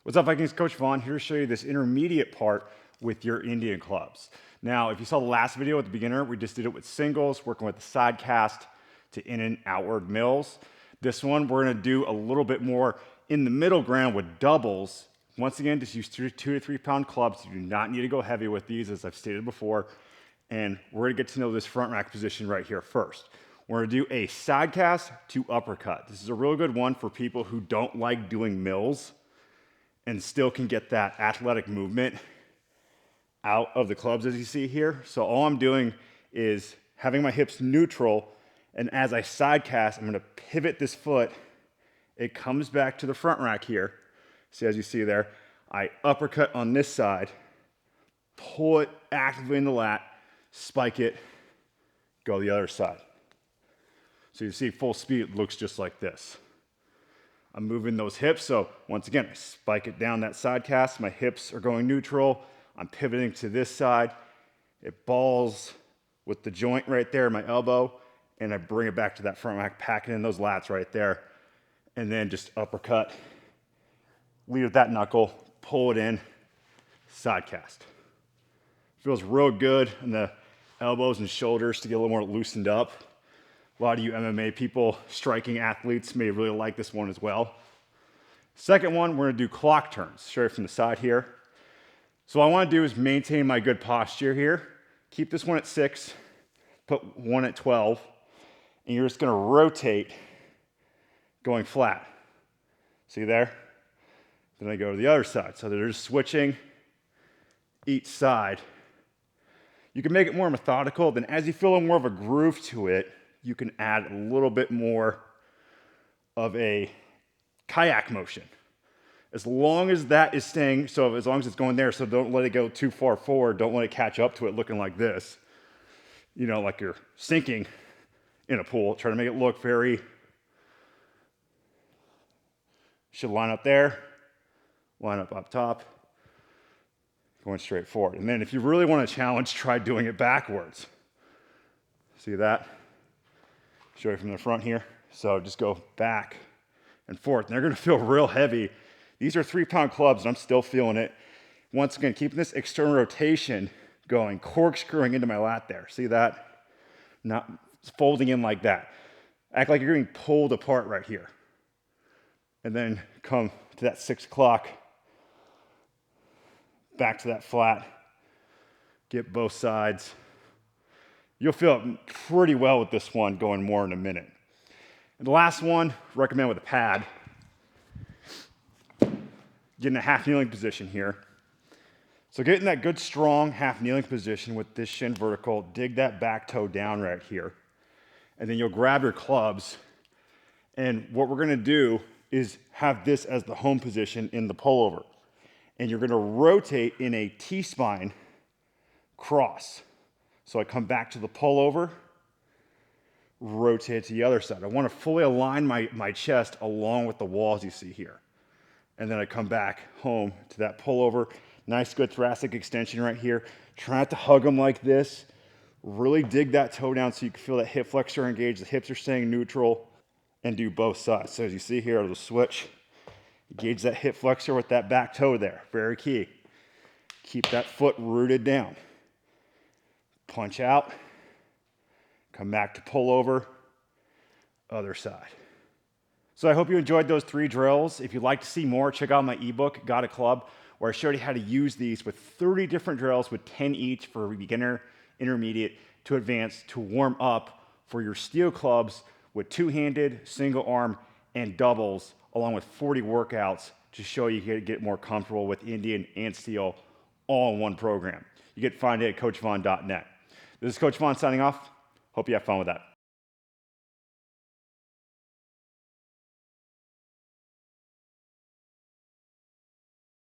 What's up, Vikings? Coach Vaughn here to show you this intermediate part with your Indian clubs. Now, if you saw the last video at the beginner, we just did it with singles, working with the side cast to in and outward mills. This one, we're gonna do a little bit more in the middle ground with doubles. Once again, just use 2 to 3 pound clubs. You do not need to go heavy with these, as I've stated before. And we're gonna get to know this front rack position right here first. We're gonna do a side cast to uppercut. This is a real good one for people who don't like doing mills and still can get that athletic movement out of the clubs, as you see here. So all I'm doing is having my hips neutral, and as I side cast, I'm gonna pivot this foot. It comes back to the front rack here. See, as you see there, I uppercut on this side, pull it actively in the lat, spike it, go the other side. So you see full speed looks just like this. I'm moving those hips, so once again, I spike it down that side cast, my hips are going neutral, I'm pivoting to this side, it balls with the joint right there, my elbow, and I bring it back to that front rack, packing in those lats right there, and then just uppercut, lead with that knuckle, pull it in, side cast. Feels real good in the elbows and shoulders to get a little more loosened up. A lot of you MMA people, striking athletes may really like this one as well. Second one, we're gonna do clock turns, straight from the side here. So what I wanna do is maintain my good posture here. Keep this one at 6, put one at 12, and you're just gonna rotate going flat. See there? Then I go to the other side. So they're just switching each side. You can make it more methodical, then as you feel more of a groove to it, you can add a little bit more of a kayak motion. As long as that is staying, so as long as it's going there, so don't let it go too far forward, don't let it catch up to it looking like this. You know, like you're sinking in a pool. Try to make it look very, should line up there, line up top, going straight forward. And then if you really want to challenge, try doing it backwards. See that? Show you from the front here. So just go back and forth. And they're gonna feel real heavy. These are 3 pound clubs and I'm still feeling it. Once again, keeping this external rotation going, corkscrewing into my lat there. See that? Not folding in like that. Act like you're getting pulled apart right here. And then come to that 6 o'clock, back to that flat, get both sides. You'll feel it pretty well with this one, going more in a minute. And the last one, recommend with a pad. Getting a half kneeling position here. So getting that good strong half kneeling position with this shin vertical, dig that back toe down right here. And then you'll grab your clubs. And what we're gonna do is have this as the home position in the pullover. And you're gonna rotate in a T-spine cross. So I come back to the pullover, rotate to the other side. I want to fully align my chest along with the walls you see here. And then I come back home to that pullover. Nice good thoracic extension right here. Try not to hug them like this. Really dig that toe down so you can feel that hip flexor engage. The hips are staying neutral, and do both sides. So as you see here, the switch, engage that hip flexor with that back toe there. Very key. Keep that foot rooted down. Punch out, come back to pull over, other side. So I hope you enjoyed those 3 drills. If you'd like to see more, check out my ebook, Got a Club, where I showed you how to use these with 30 different drills with 10 each for beginner, intermediate, to advanced, to warm up for your steel clubs with 2-handed, single arm, and doubles, along with 40 workouts to show you how to get more comfortable with Indian and steel all in one program. You can find it at coachvaughn.net. This is Coach Vaughn signing off. Hope you have fun with that.